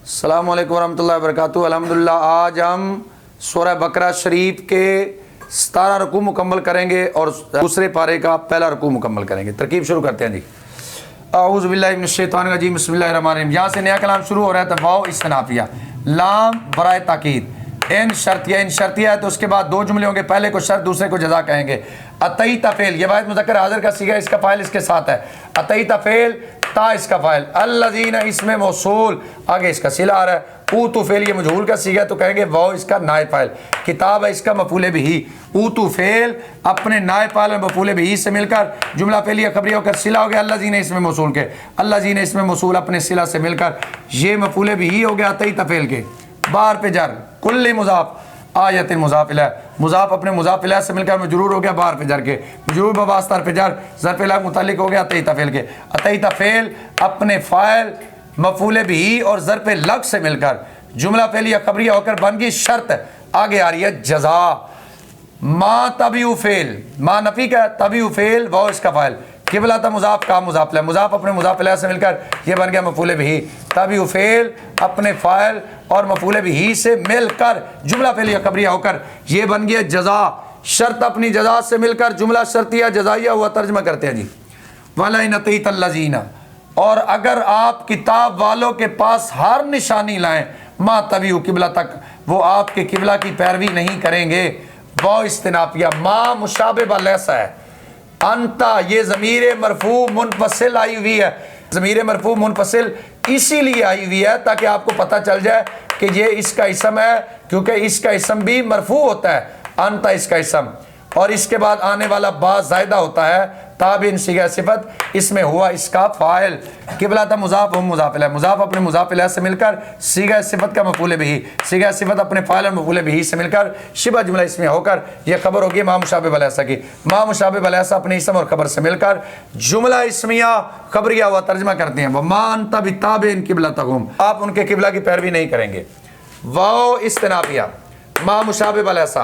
السلام علیکم ورحمۃ اللہ وبرکاتہ۔ الحمدللہ آج ہم سورہ بقرہ شریف کے 17 رکوع مکمل کریں گے اور دوسرے پارے کا پہلا رکوع مکمل کریں گے۔ ترکیب شروع کرتے ہیں جی۔ اعوذ باللہ من الشیطان الرجیم، بسم اللہ الرحمن الرحیم۔ یہاں سے نیا کلام شروع ہو رہا ہے تو واو استنافیہ، لام برائے تاکید، ان شرطیہ ہے تو اس کے بعد دو جملے ہوں گے، پہلے کو شرط دوسرے کو جزا کہیں گے۔ اتیت فعل، یہ واحد مذکر حاضر کا صیغہ، اس کا فاعل اس کے ساتھ ہے۔ اتیت فعل، تا اس کا فاعل، الذین اس میں موصول، آگے اس کا صلہ آ رہا ہے۔ اوتو فعل یہ مجہول کا صیغہ تو کہیں گے واو اس کا نائب فاعل۔ کتاب ہے اس کا مفعول بہ۔ اوتو فعل اپنے نائب فاعل اور مفعول بہ سے مل کر جملہ فعلیہ خبریہ ہو کر صلہ ہو گیا الذین اس میں موصول کے۔ الذین اس میں موصول اپنے صلہ سے مل کر یہ مفعول بہ ہو گیا اتیت فعل کے۔ بار پہ جر، کل مضاف، آیت مضاف الیہ، مضاف اپنے مضاف الیہ سے مل کر مجرور ہو گیا بار پہ جر کے۔ مجرور بواسطہ حرف جر، ظرف الگ متعلق ہو گیا اتیت فعل کے۔ اتیت فعل اپنے فاعل مفعول بہ اور ظرف لگ سے مل کر جملہ فعلیہ خبریہ ہو کر بن گئی شرط، آگے آ رہی ہے جزا۔ ما تبیع فعل، ما نفی کا تبیع فعل واو اس کا فاعل، قبلہ تا مضاف کا مضاف الیہ، مضاف اپنے مضاف الیہ سے مل کر یہ بن گیا مفعول بہ۔ تبیع فعل اپنے فاعل اور مفعول بہ سے مل کر جملہ فعلیہ خبریہ ہو کر یہ بن گیا جزا۔ شرط اپنی جزا سے مل کر جملہ شرطیہ جزائیہ ہوا ترجمہ کرتے ہیں جی۔ وَلَئِنْ أَتَيْتَ الَّذِينَ، اور اگر آپ کتاب والوں کے پاس ہر نشانی لائیں، ما تبیع قبلہ تک، وہ آپ کے قبلہ کی پیروی نہیں کریں گے۔ واو استنافیہ، ما مشابہ لیس ہے، انتا یہ ضمیر مرفوع منفصل آئی ہوئی ہے۔ ضمیر مرفوع منفصل اسی لیے آئی ہوئی ہے تاکہ آپ کو پتہ چل جائے کہ یہ اس کا اسم ہے، کیونکہ اس کا اسم بھی مرفوع ہوتا ہے، انتا اس کا اسم، اور اس کے بعد آنے والا با زائدہ ہوتا ہے، تابع صیغہ صفت، اس میں ہوا اس کا فاعل۔ قبلہ تا مضاف ہم مضاف الیہ، مضاف اپنے مضاف الیہ سے مل کر صیغہ صفت کا مفعول بہ، صیغہ صفت اپنے فاعل اور مفعول بہ سے مل کر شبہ جملہ اسمیہ ہو کر یہ خبر ہوگی ما مشابہ لیس کی۔ ما مشابہ لیس اپنے اسم اور خبر سے مل کر جملہ اسمیہ خبریہ ہوا ترجمہ کرتے ہیں۔ وما انت بتابع قبلتہم، آپ ان کے قبلہ کی پیروی نہیں کریں گے۔ واو استنافیہ، ما مشابہ لیس،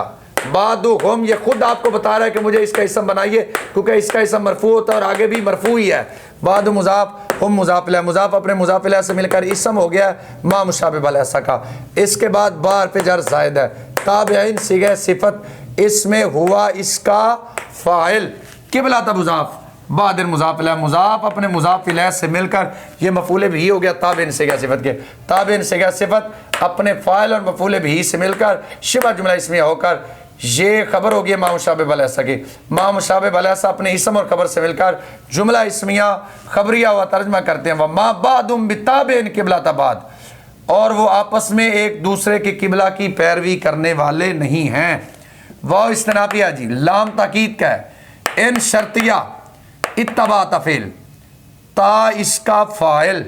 بعدہم یہ خود آپ کو بتا رہا ہے کہ مجھے اس کا اسم بنائیے، کیونکہ اس کا اسم مرفوع ہوتا ہے اور آگے بھی مرفوع ہی ہے۔ بعد مضاف ہم مضاف الیہ، مضاف اپنے مضاف الیہ سے مل کر اسم ہو گیا ما مشابہ لیس کا۔ اس کے بعد بار پہ جر زائد ہے، تابعین صیغہ صفت، اس میں ہوا اس کا فاعل۔ قبلہ تا مضاف، بعد مضاف الیہ، مضاف اپنے مضاف الیہ سے مل کر یہ مفعول بہ ہو گیا تابعین صیغہ صفت کے۔ تابعین صیغہ صفت اپنے فاعل اور مفعول بہ سے مل کر شبہ جملہ اسمیہ ہو کر یہ خبر ہوگی ما مشابہ لیس کی۔ ما مشابہ لیس اپنے اسم اور خبر سے مل کر جملہ اسمیہ خبریہ ہوا ترجمہ کرتے ہیں۔ وما بعدہم بتابع قبلۃ بعد، اور وہ آپس میں ایک دوسرے کے قبلہ کی پیروی کرنے والے نہیں ہیں۔ واو استنافیہ جی، لام تاکید کا ہے، ان شرطیہ، اتبعت فعل، تا اس کا فاعل،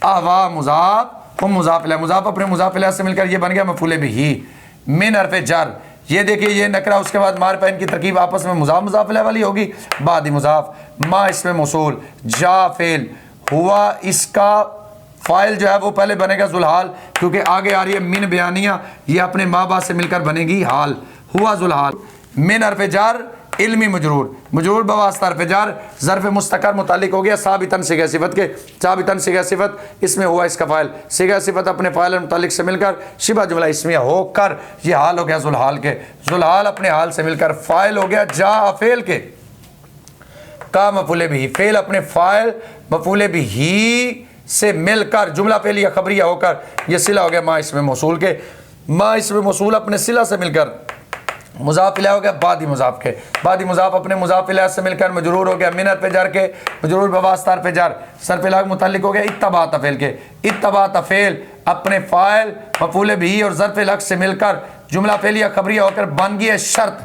احوا مضاف ہم مضاف الیہ، مضاف اپنے مضاف الیہ سے مل کر یہ بن گیا مفعول بہ۔ من حرف جر، یہ دیکھیے یہ نکرہ، اس کے بعد معرفہ، ان کی ترکیب آپس میں مضاف مضاف الیہ والی ہوگی۔ بعد مضاف، ما اس میں موصول، جا فعل، ہوا اس کا فاعل جو ہے وہ پہلے بنے گا ذوالحال، کیونکہ آگے آ رہی ہے من بیانیہ، یہ اپنے ما با سے مل کر بنے گی حال، ہوا ذوالحال۔ من حرف جر علمی مجرور، مجرور بواسطہ حرف جر، ظرف مستقر متعلق ہو گیا ثابتاً صیغہ صفت کے۔ ثابتاً صیغہ صفت، اس میں ہوا اس کا فاعل، صیغہ صفت اپنے فاعل اور متعلق سے مل کر شبہ جملہ اسمیہ ہو کر یہ حال ہو گیا ذوالحال کے۔ ذوالحال اپنے حال سے مل کر فاعل ہو گیا جا فعل کے، کا مفعول بہ، فعل اپنے فاعل مفعول بہ سے مل کر جملہ فعلیہ خبریہ ہو کر یہ صلہ ہو گیا ما اس میں موصول کے۔ ما اس میں موصول اپنے صلہ سے مل کر مضاف الیہ ہو گیا بعد مضاف کے۔ بعد مضاف اپنے مضاف الیہ سے مل کر مجرور ہو گیا من حرف جر کے، مجرور بواسطہ حرف جر، صرف الگ متعلق ہو گیا اتبعت فعل کے۔ اتبعت فعل اپنے فاعل مفعول بہ اور ظرف الگ سے مل کر جملہ فعلیہ خبریہ ہو کر بن گئی ہے شرط،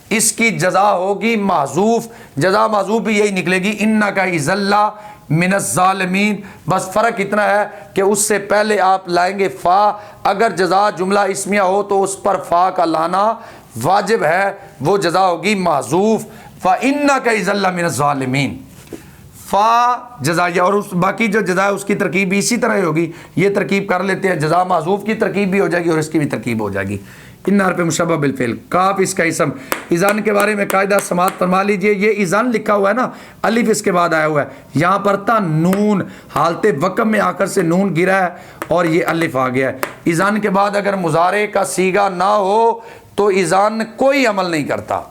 اس کی جزا ہوگی محذوف، جزا محذوف بھی یہی نکلے گی انک اذا من الظالمین، بس فرق اتنا ہے کہ اس سے پہلے آپ لائیں گے فا، اگر جزا جملہ اسمیہ ہو تو اس پر فا کا لانا واجب ہے، وہ جزا ہوگی محذوف، فَإِنَّكَ إِذًا لَّمِنَ الظَّالِمِينَ، فا جزائیہ، اور اس باقی جو جزا ہے اس کی ترکیب بھی اسی طرح ہوگی۔ یہ ترکیب کر لیتے ہیں، جزا محذوف کی ترکیب بھی ہو جائے گی اور اس کی بھی ترکیب ہو جائے گی۔ इन्ना हर्फ मुशब्बह बिल फ़िल। काफ इसका इसम। इज़ान के बारे में कायदा समात फरमा लीजिए। ये इज़ान लिखा हुआ है ना, अलिफ इसके बाद आया हुआ है, यहाँ पर था नून, हालते वक़्फ़ में आकर से नून गिरा है और ये अलिफ आ गया है। इज़ान के बाद अगर मुज़ारे का सीगा ना हो तो इज़ान कोई अमल नहीं करता।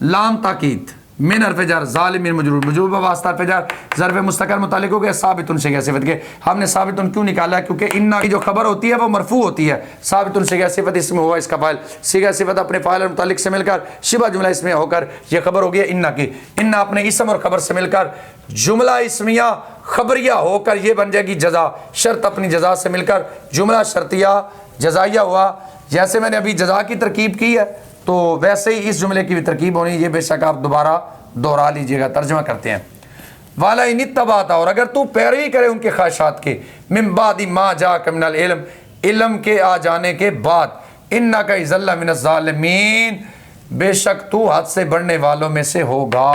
लाम ताकीद मिन हर्फ जार ज़ालिमिन मजरूर, मजरूर वास्ता हर्फ जार ज़र्फ़ मुस्तक़र मुतालिक हो गया साबितुन से सिफ़त के। हमने साबितुन क्यों निकाला है? क्योंकि इन्ना की जो खबर होती है वो मरफू होती है। साबितुन से सिफ़त इसमें हुआ इसका फ़ाइल, सीगा सिफ़त अपने फ़ाइल और मुतालिक से मिलकर शिबा जुमला इसमें होकर यह खबर हो गया इन्ना की। इन्ना अपने इसम और खबर से मिलकर जुमला इसमिया खबरिया होकर ये बन जाएगी जज़ा। शर्त अपनी जज़ा से मिलकर जुमला शर्तिया जज़ाइया हुआ। जैसे मैंने अभी जज़ा की तरकीब की है तो वैसे ही इस जुमले की भी तरकीब होनी, ये बेशक आप दोबारा दोहरा लीजिएगा। तर्जमा करते हैं, वाला इन तबाता, और अगर तू पैरवी करे उनके ख्वाहिशात के, मिन बादी मा जा मिनल इल्म, इल्म के आ जाने के बाद, इन्ना का इज़ल्ला मिनज़ ज़ालिमीन, बेशक तू हद से बढ़ने वालों में से होगा।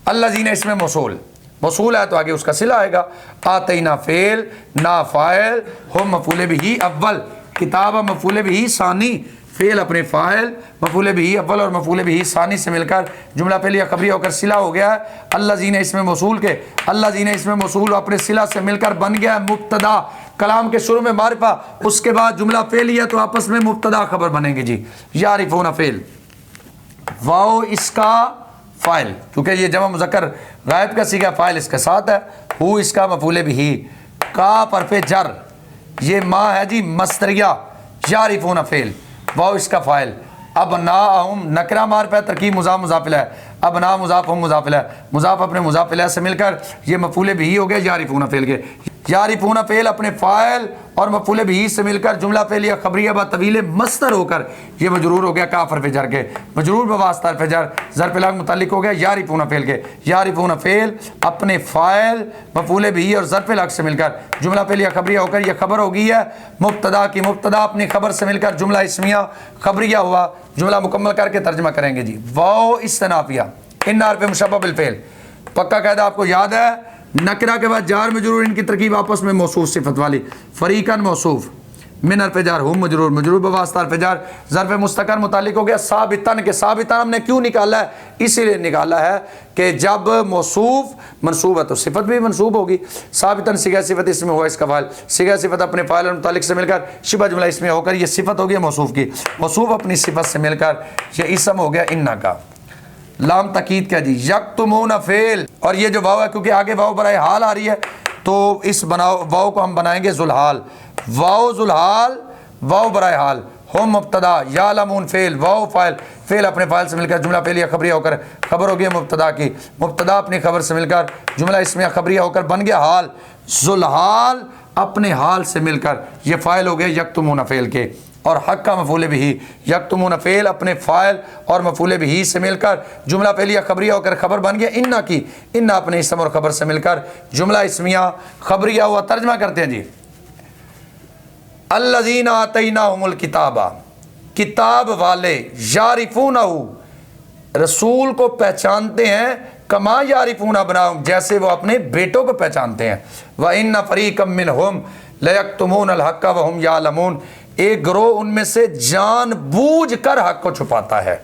अल्लज़ीना इसमें मौसूल है तो आगे उसका सिला आएगा। आतईना फ़ेल ना फ़ाइल, हम मफ़ूल बिही अव्वल, किताब मफ़ूल बिही सानी, फ़ेल अपने फ़ाइल, मफ़ूल बिही अव्वल और मफ़ूल बिही सानी से मिलकर जुमला पहले खबरी होकर सिला हो गया है। अल्लज़ीना इसमें मौसूल के, अल्लज़ीना इसमें मौसूल अपने सिला से मिलकर बन गया है मुब्तदा। कलाम के शुरू में मारिफा, उसके बाद जुमला फ़ेलिया तो आपस में मुब्तदा खबर बनेंगे जी। यारिफूना फ़ेल, वाओ इसका फ़ाइल, क्योंकि ये जमा मुज़क्कर गायब का सीगा फ़ाइल इसके साथ है। हु इसका मफ़ूल बिही, का परफ़े जर, ये माँ है जी मस्तरिया। यारिफूना फ़ेल, वाओ इसका फ़ाइल। अब ना हम नकरा मार पे तरकीब मुज़ाफ़ मुज़ाफ़िल है। अब ना मुज़ाफ़ हम मुज़ाफ़िल है, मुज़ाफ़ अपने मुज़ाफ़िल से मिलकर ये मफ़ूल बिही हो गया यारिफूना फ़ेल के। यारिफूना फ़ेल अपने फ़ाइल और मफ़ूल बिही से मिलकर जुमला फ़ेलिया खबरिया बा तवील मस्तर होकर ये मजरूर हो गया काफ़ हर्फ़ जर के। मजरूर बवास्ता हर्फ़ जर ज़र्फ़ लाग मुतालिक हो गया यारिफूना फ़ेल के। यारिफूना फ़ेल अपने फ़ाइल मफ़ूल बिही और ज़र्फ़ लाग से मिलकर जुमला फ़ेलिया खबरिया होकर यह खबर हो गई है मुब्तदा की। मुब्तदा अपनी खबर से मिलकर जुमला इसमिया खबरिया हुआ। जुमला मुकम्मल करके तर्जमा करेंगे जी। वाओ इस्तनाफिया, इन्ना हर्फ़ मुशब्बह बिल फ़ेल, पक्का कायदा आपको याद है। नकरा के बाद जार मजरूर, इनकी तरकीब आपस में मौसूफ सिफत वाली। फरीकन मौसूफ, मिन हर्फ़ जार हुम मजरूर, मजरूर बवास्ता हर्फ़ जार ज़र्फ़ मुस्तक़र मुतालिक हो गया साबितन के। साबितन हमने क्यों निकाला है? इसीलिए निकाला है कि जब मौसूफ मनसूब है तो सिफत भी मनसूब होगी। साबितन सिगा सिफत इसमें हुआ इसका फ़ाइल, सिगा सिफत अपने फ़ाइल और मुतालिक से मिलकर शिबा जुमला इसमें होकर ये सिफत हो गई मौसूफ की। मौसूफ अपनी सिफत से मिलकर ये इसम हो गया इन्ना का। लाम तकीद क्या जी, यक्तुमून फ़ेल, और ये जो वाव है क्योंकि आगे वाव बराए हाल आ रही है तो इस वाव को हम बनाएंगे जुलहाल। वाव जुलहाल, वाव बराए हाल, हम मुब्तदा, यालमून फ़ेल, वाव फ़ाइल, फ़ेल अपने फ़ाइल से मिलकर जुमला फ़ेलिया खबरिया होकर खबर हो गई मुब्तदा की। मुब्तदा अपनी खबर से मिलकर जुमला इसमें खबरिया होकर बन गया हाल। जुलहाल अपने हाल से मिलकर ये फ़ाइल हो गए यक्तुमून फ़ेल के। और हक का मफ़ूल बिही, यक्तुमून फ़ेल अपने फ़ाइल और मफ़ूल बिही से मिलकर जुमला फ़ेलिया खबरिया होकर खबर बन गया इन्ना की। इन्ना अपने इसम और खबर से मिलकर जुमला इसमिया खबरिया हुआ। तर्जमा करते हैं जी। अल्लज़ीना आतैनाहुमुल किताबा, किताब वाले, यारिफूनहु रसूल को पहचानते हैं, कमा यारिफून अबनाहुम जैसे वो अपने बेटों को पहचानते हैं। व इन्ना फ़रीक़म मिनहुम लयक्तुमूनल हक़्क़ व हुम यालमून, एक गिरोह उनमें से जानबूझ कर हक को छुपाता है।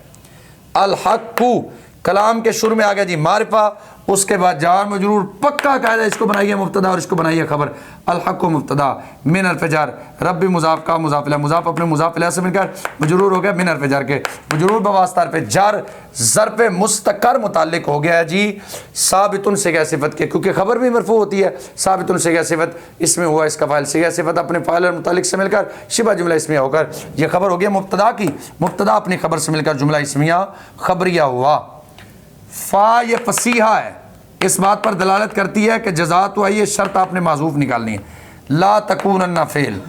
अल हक़्क़ु कलाम के शुरू में आ गया जी मारिफा, उसके बाद जार मजरूर, पक्का कायदा इसको बनाइए मुब्तदा और इसको बनाइए खबर। अल हक़्क़ु मुब्तदा, मिन हर्फ़ जार रब्बी मुज़ाफ़ का मुज़ाफ़िला, मुज़ाफ़ अपने मुज़ाफ़िला से मिलकर मजरूर हो गया मिन हर्फ़ जार के। मजरूर बवास्ता हर्फ़ जार ज़र्फ़ मुस्तक़र मुतालिक हो गया है जी साबितुन सिगा सिफ़त के, क्योंकि खबर भी मरफ़ू होती है। साबितुन सिगा सिफ़त इसमें हुआ इसका फ़ाइल, सिगा सिफ़त अपने फ़ाइल और मुतालिक से मिलकर शिबा जुमला इसमें होकर यह खबर हो गया मुब्तदा की। मुब्तदा अपनी खबर से मिलकर जुमला इसमिया खबरिया हुआ। फ़ा ये फसीहा है, इस बात पर दलालत करती है कि जज़ा तो आई है, शर्त आपने माज़ूफ़ निकालनी है। ला तकूनन्ना फ़ेल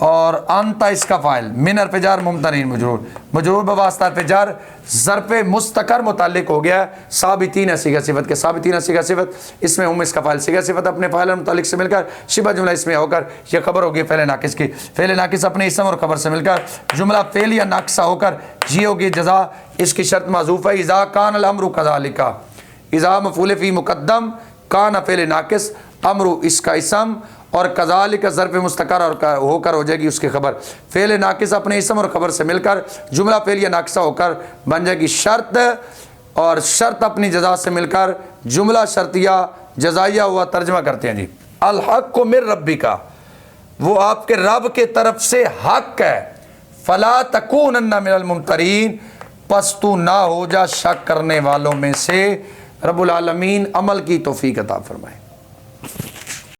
और अंता इसका फ़ाइल, मिन हर्फ़ जार मुमतनीन मजरूर, मजरूर बवास्ता हर्फ़ जार ज़र्फ़ मुस्तक़र मुतालिक हो गया साबितीन सिगा सिफ़त के। साबितीन सिगा सिफ़त इसमें हम इसका फ़ाइल, सिगा सिफ़त अपने फ़ाइल और मुतालिक से मिलकर शिबा जुमला इसमें होकर यह खबर होगी फ़ेल नाकिस की। फ़ेल नाकिस अपने इसम और खबर से मिलकर जुमला फ़ेल या नाक़सा होकर जी होगी जज़ा। इसकी शर्त माज़ूफ़ है। इज़ा कान अल अम्रु कज़ालिका, इज़ा मफ़ूल फ़ी मुक़द्दम, कान फ़ेल नाकिस, अम्रु इसका इसम اور کذالک ظرف مستقر اور ہو کر ہو جائے گی اس کی خبر، فعل ناقص اپنے اسم اور خبر سے مل کر جملہ فعلیہ ناقصہ ہو کر بن جائے گی شرط، اور شرط اپنی جزا سے مل کر جملہ شرطیہ جزائیہ ہوا ترجمہ کرتے ہیں جی۔ الحق من ربک، وہ آپ کے رب کے طرف سے حق ہے، فلا تکونن من الممترین، پس تو نہ ہو جا شک کرنے والوں میں سے۔ رب العالمین عمل کی توفیق عطا فرمائے۔